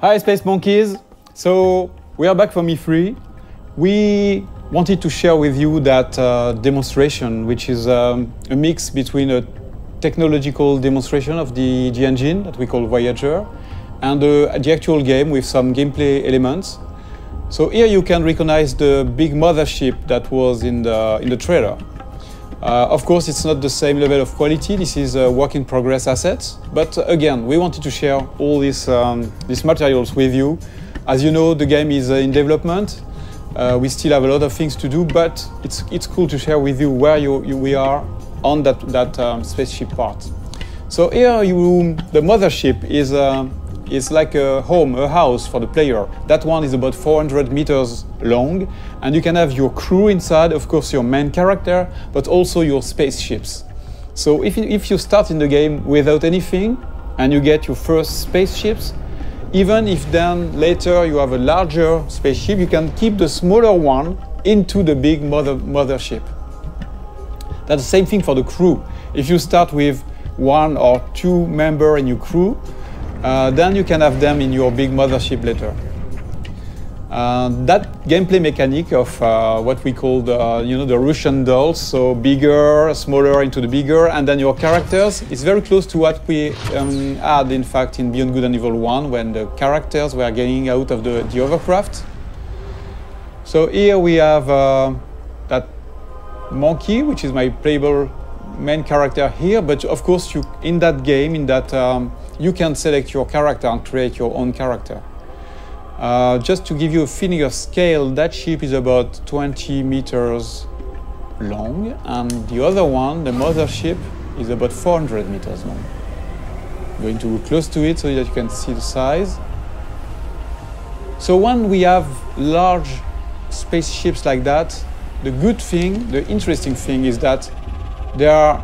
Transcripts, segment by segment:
Hi Space Monkeys! So we are back from E3. We wanted to share with you that demonstration, which is a mix between a technological demonstration of the engine that we call Voyager and the actual game with some gameplay elements. So here you can recognize the big mothership that was in the trailer. Of course, it's not the same level of quality. This is a work-in-progress assets. But again, we wanted to share all these materials with you. As you know, the game is in development. We still have a lot of things to do, but it's cool to share with you where we are on that spaceship part. So here, the mothership is like a home, a house for the player. That one is about 400 meters long, and you can have your crew inside, of course your main character, but also your spaceships. So if you start in the game without anything, and you get your first spaceships, even if then later you have a larger spaceship, you can keep the smaller one into the big mothership. That's the same thing for the crew. If you start with 1 or 2 members in your crew, then you can have them in your big mothership later. That gameplay mechanic of what we call the Russian dolls, so bigger, smaller into the bigger, and then your characters, is very close to what we had in fact in Beyond Good and Evil 1, when the characters were getting out of the hovercraft. So here we have that monkey, which is my playable main character here, but of course in that game, you can select your character and create your own character. Just to give you a feeling of scale, that ship is about 20 meters long, and the other one, the mothership, is about 400 meters long. I'm going to go close to it so that you can see the size. So when we have large spaceships like that, the good thing, the interesting thing is that they are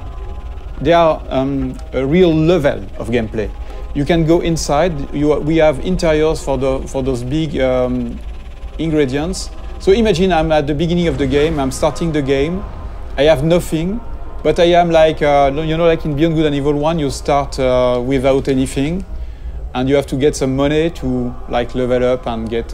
a real level of gameplay. You can go inside. We have interiors for those big ingredients. So imagine I'm at the beginning of the game. I'm starting the game. I have nothing, but I am like like in Beyond Good and Evil 1, you start without anything, and you have to get some money to like level up and get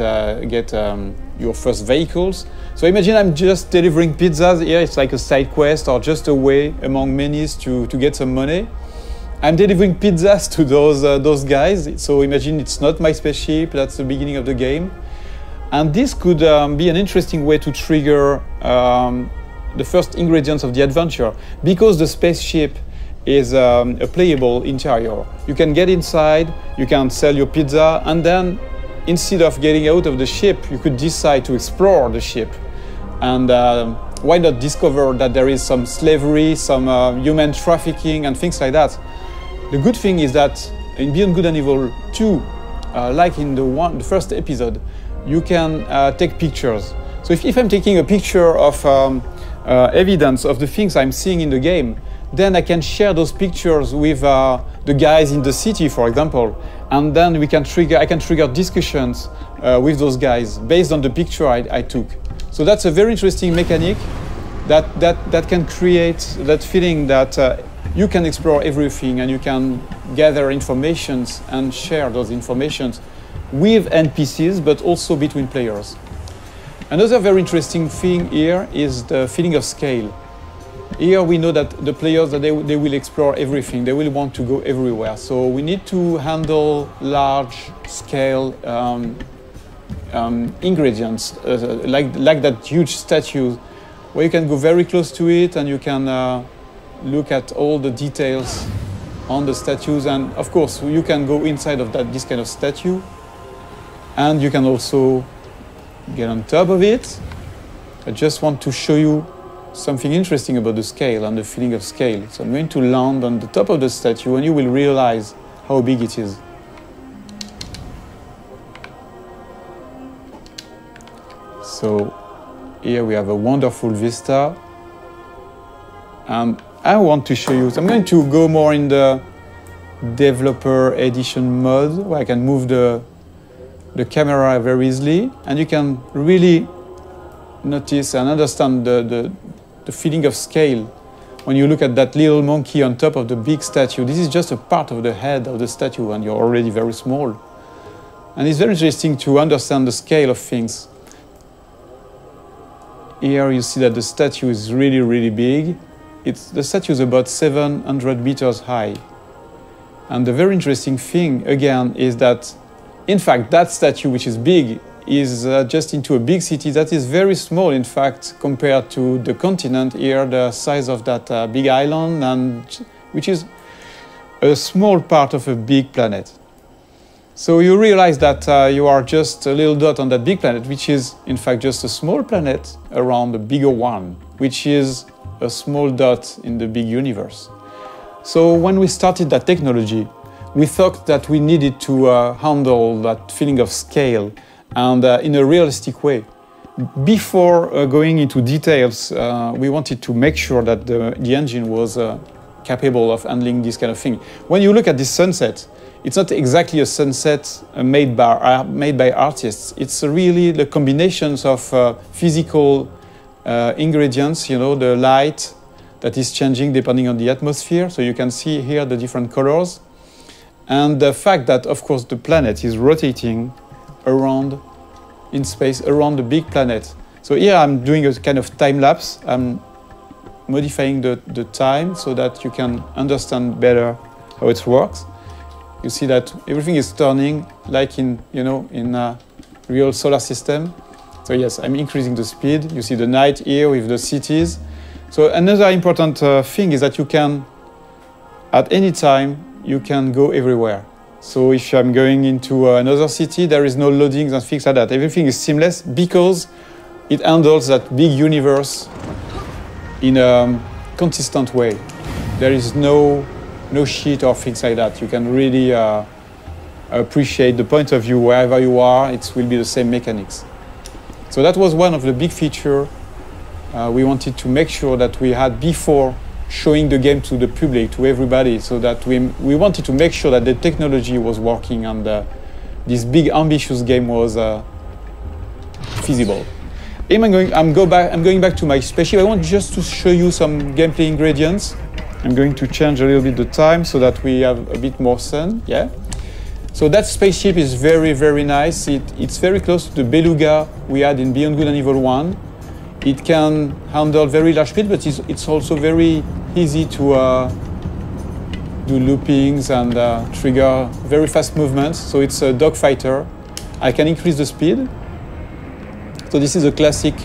your first vehicles. So imagine I'm just delivering pizzas. Here it's like a side quest or just a way among many to get some money. I'm delivering pizzas to those guys. So imagine it's not my spaceship. That's the beginning of the game, and this could be an interesting way to trigger the first ingredients of the adventure, because the spaceship is a playable interior. You can get inside, you can sell your pizza, and then instead of getting out of the ship, you could decide to explore the ship. And why not discover that there is some slavery, some human trafficking and things like that. The good thing is that in Beyond Good and Evil 2, like in the first episode, you can take pictures. So if I'm taking a picture of evidence of the things I'm seeing in the game, then I can share those pictures with the guys in the city, for example, and then I can trigger discussions with those guys based on the picture I took. So that's a very interesting mechanic that can create that feeling that you can explore everything and you can gather informations and share those informations with NPCs, but also between players. Another very interesting thing here is the feeling of scale. Here we know that the players, they will explore everything. They will want to go everywhere. So we need to handle large scale ingredients, like that huge statue, where you can go very close to it and you can look at all the details on the statues. And of course, you can go inside of this kind of statue, and you can also get on top of it. I just want to show you something interesting about the scale and the feeling of scale. So I'm going to land on the top of the statue, and you will realize how big it is. So here we have a wonderful vista, and I want to show you, so I'm going to go more in the developer edition mode, where I can move the camera very easily, and you can really notice and understand the feeling of scale when you look at that little monkey on top of the big statue. This is just a part of the head of the statue, and you're already very small. And it's very interesting to understand the scale of things. Here you see that the statue is really, really big. The statue is about 700 meters high. And the very interesting thing, again, is that, in fact, that statue, which is big, is just into a big city that is very small, in fact, compared to the continent here, the size of that big island, and which is a small part of a big planet. So you realize that you are just a little dot on that big planet, which is, in fact, just a small planet around a bigger one, which is a small dot in the big universe. So when we started that technology, we thought that we needed to handle that feeling of scale and in a realistic way. Before going into details, we wanted to make sure that the engine was capable of handling this kind of thing. When you look at this sunset, it's not exactly a sunset made by artists. It's really the combinations of physical ingredients, you know, the light that is changing depending on the atmosphere. So you can see here the different colors. And the fact that, of course, the planet is rotating around in space, around the big planet. So here I'm doing a kind of time lapse. I'm modifying the time so that you can understand better how it works. You see that everything is turning like in a real solar system. So yes, I'm increasing the speed. You see the night here with the cities. So another important thing is that you can, at any time, you can go everywhere. So if I'm going into another city, there is no loadings and things like that. Everything is seamless because it handles that big universe in a consistent way. There is no shit or things like that. You can really appreciate the point of view wherever you are. It will be the same mechanics. So that was one of the big features we wanted to make sure that we had before showing the game to the public, to everybody, so that we wanted to make sure that the technology was working and this big ambitious game was feasible. I'm going back to my spaceship. I want just to show you some gameplay ingredients. I'm going to change a little bit the time so that we have a bit more sun. Yeah. So that spaceship is very, very nice. It's very close to the Beluga we had in Beyond Good and Evil 1. It can handle very large speed, but it's also very easy to do loopings and trigger very fast movements. So it's a dogfighter. I can increase the speed. So this is a classic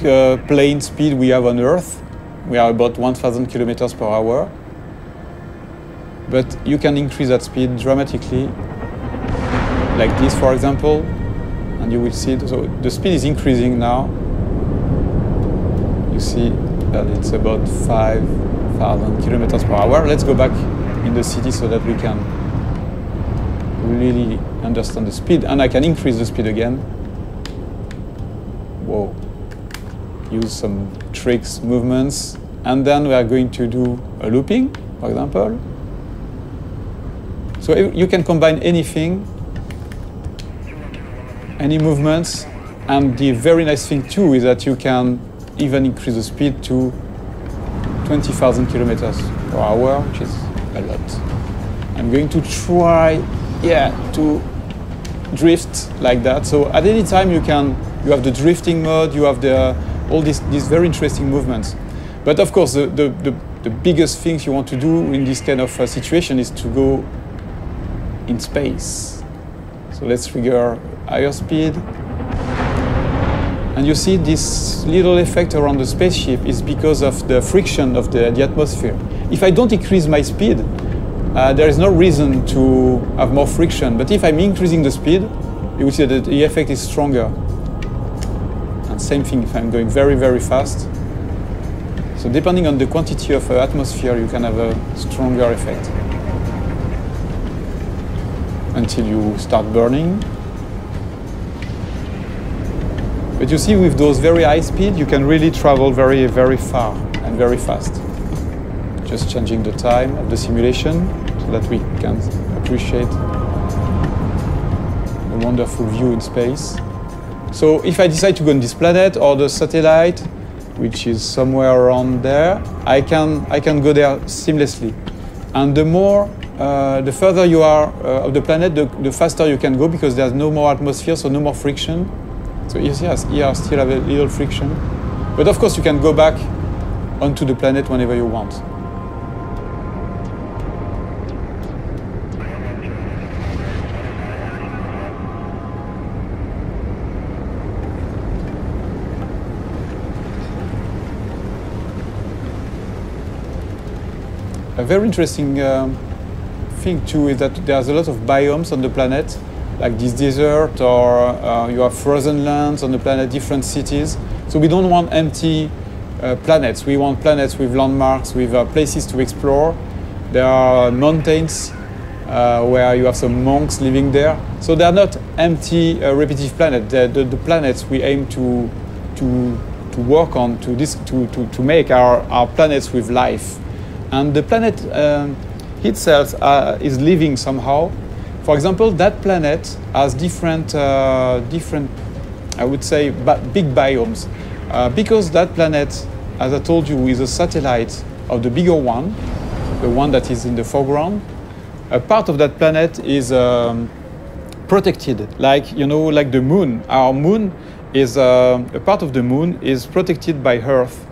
plane speed we have on Earth. We are about 1,000 kilometers per hour. But you can increase that speed dramatically, like this, for example, and you will see it. So the speed is increasing now. You see that it's about 5,000 kilometers per hour. Let's go back in the city so that we can really understand the speed. And I can increase the speed again. Whoa. Use some tricks, movements. And then we are going to do a looping, for example. So you can combine anything, any movements. And the very nice thing too is that you can even increase the speed to 20,000 kilometers per hour, which is a lot. I'm going to try, to drift like that. So at any time you have the drifting mode, you have all these very interesting movements. But of course, the biggest things you want to do in this kind of situation is to go in space. So let's trigger higher speed. And you see this little effect around the spaceship is because of the friction of the atmosphere. If I don't increase my speed, there is no reason to have more friction. But if I'm increasing the speed, you will see that the effect is stronger. And same thing if I'm going very, very fast. So depending on the quantity of atmosphere, you can have a stronger effect. Until you start burning. But you see, with those very high speed, you can really travel very, very far and very fast. Just changing the time of the simulation so that we can appreciate a wonderful view in space. So if I decide to go on this planet or the satellite, which is somewhere around there, I can go there seamlessly. And the more the further you are of the planet, the faster you can go because there's no more atmosphere, so no more friction. So here still have a little friction. But of course you can go back onto the planet whenever you want. A very interesting thing too is that there's a lot of biomes on the planet, like this desert, or you have frozen lands on the planet, different cities. So we don't want empty planets. We want planets with landmarks, with places to explore. There are mountains where you have some monks living there. So they're not empty, repetitive planets. The planets we aim to work on, to make our planets with life. And the planet itself is living somehow. For example, that planet has different, I would say, big biomes. Because that planet, as I told you, is a satellite of the bigger one, the one that is in the foreground. A part of that planet is protected, like the moon. Our moon is a part of the moon is protected by Earth.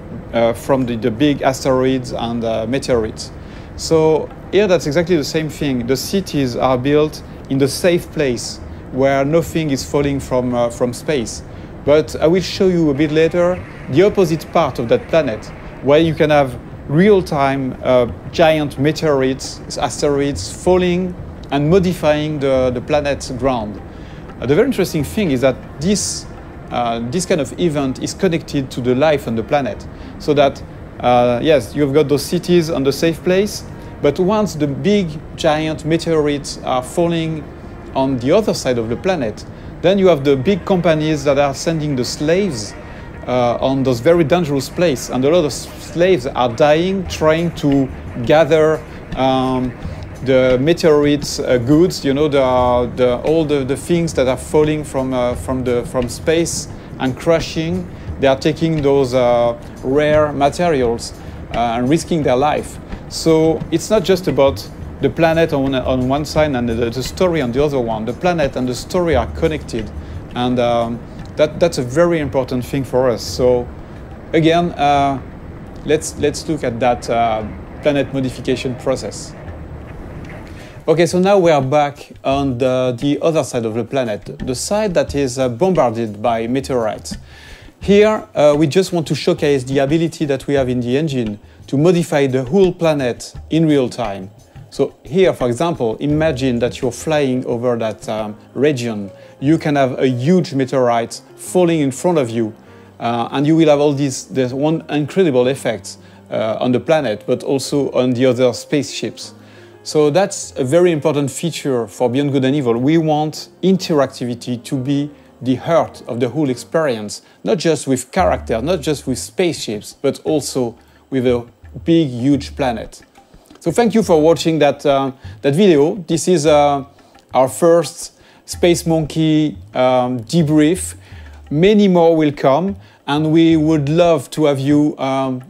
From the big asteroids and meteorites. So here that's exactly the same thing. The cities are built in the safe place where nothing is falling from space. But I will show you a bit later the opposite part of that planet, where you can have real-time giant meteorites, asteroids falling and modifying the planet's ground. The very interesting thing is that this kind of event is connected to the life on the planet. So that, yes, you've got those cities on the safe place, but once the big, giant meteorites are falling on the other side of the planet, then you have the big companies that are sending the slaves on those very dangerous places. And a lot of slaves are dying trying to gather the meteorites goods, all the things that are falling from space and crashing. They are taking those rare materials and risking their life. So it's not just about the planet on one side and the story on the other one. The planet and the story are connected, and that's a very important thing for us. So again, let's look at that planet modification process. Okay, so now we are back on the other side of the planet, the side that is bombarded by meteorites. Here, we just want to showcase the ability that we have in the engine to modify the whole planet in real time. So here, for example, imagine that you're flying over that region. You can have a huge meteorite falling in front of you, and you will have all these one incredible effects on the planet, but also on the other spaceships. So that's a very important feature for Beyond Good and Evil. We want interactivity to be the heart of the whole experience, not just with characters, not just with spaceships, but also with a big, huge planet. So thank you for watching that video. This is our first Space Monkey debrief. Many more will come, and we would love to have you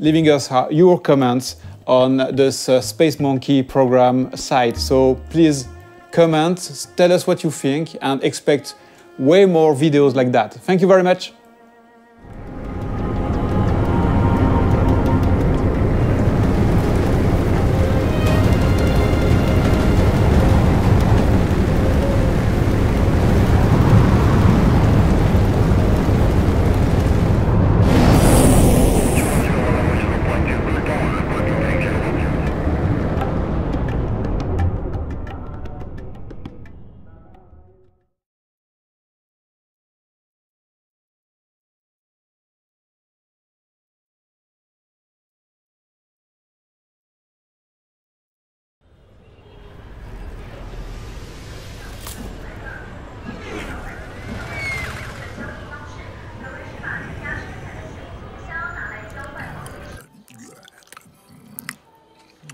leaving us your comments on this Space Monkey program site. So please comment, tell us what you think, and expect way more videos like that. Thank you very much.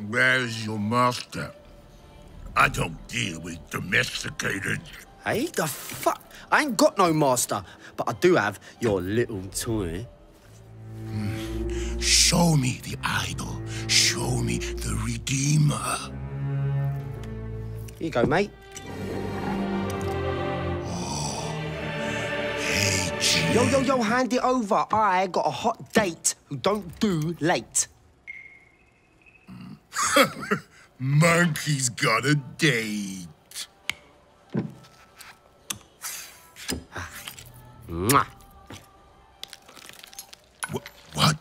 Where's your master? I don't deal with domesticated. Hey, the fuck? I ain't got no master, but I do have your little toy. Show me the idol. Show me the Redeemer. Here you go, mate. Yo, hand it over. I got a hot date who don't do late. Monkey's got a date. Mwah. What?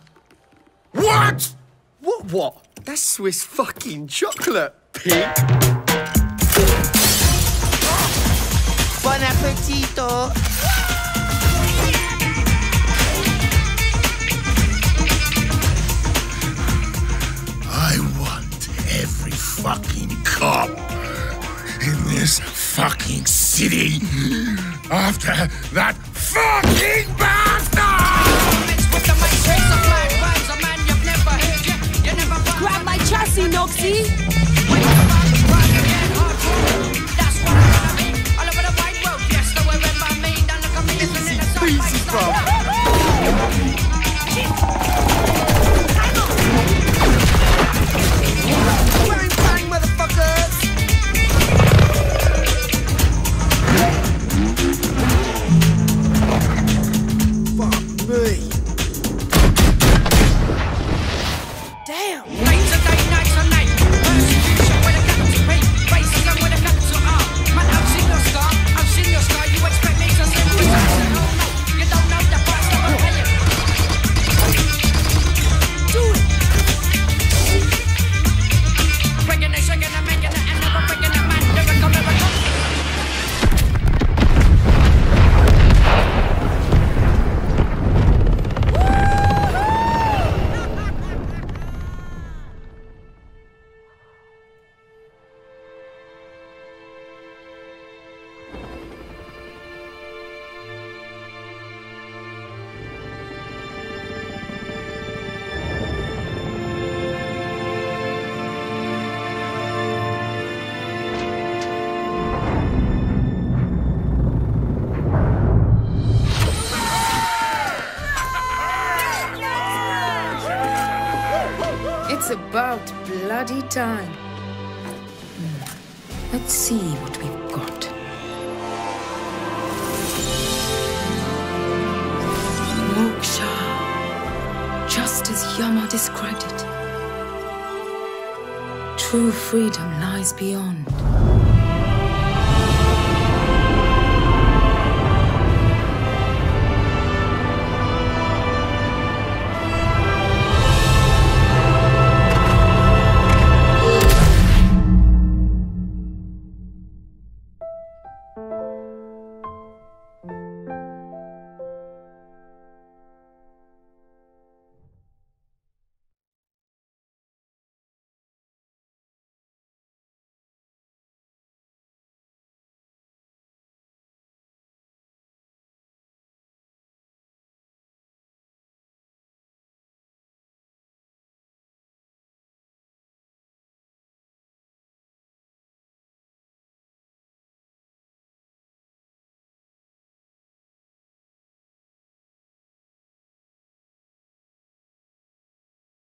What? What? That's Swiss fucking chocolate, pig. Bon appetito. I want every fucking cop in this fucking city after that fucking bastard! Grab my chassis, Noxie! Easy, bro. Bang, bang, motherfuckers! Fuck me. Damn! It's about bloody time. Let's see what we've got. Moksha. Just as Yama described it. True freedom lies beyond.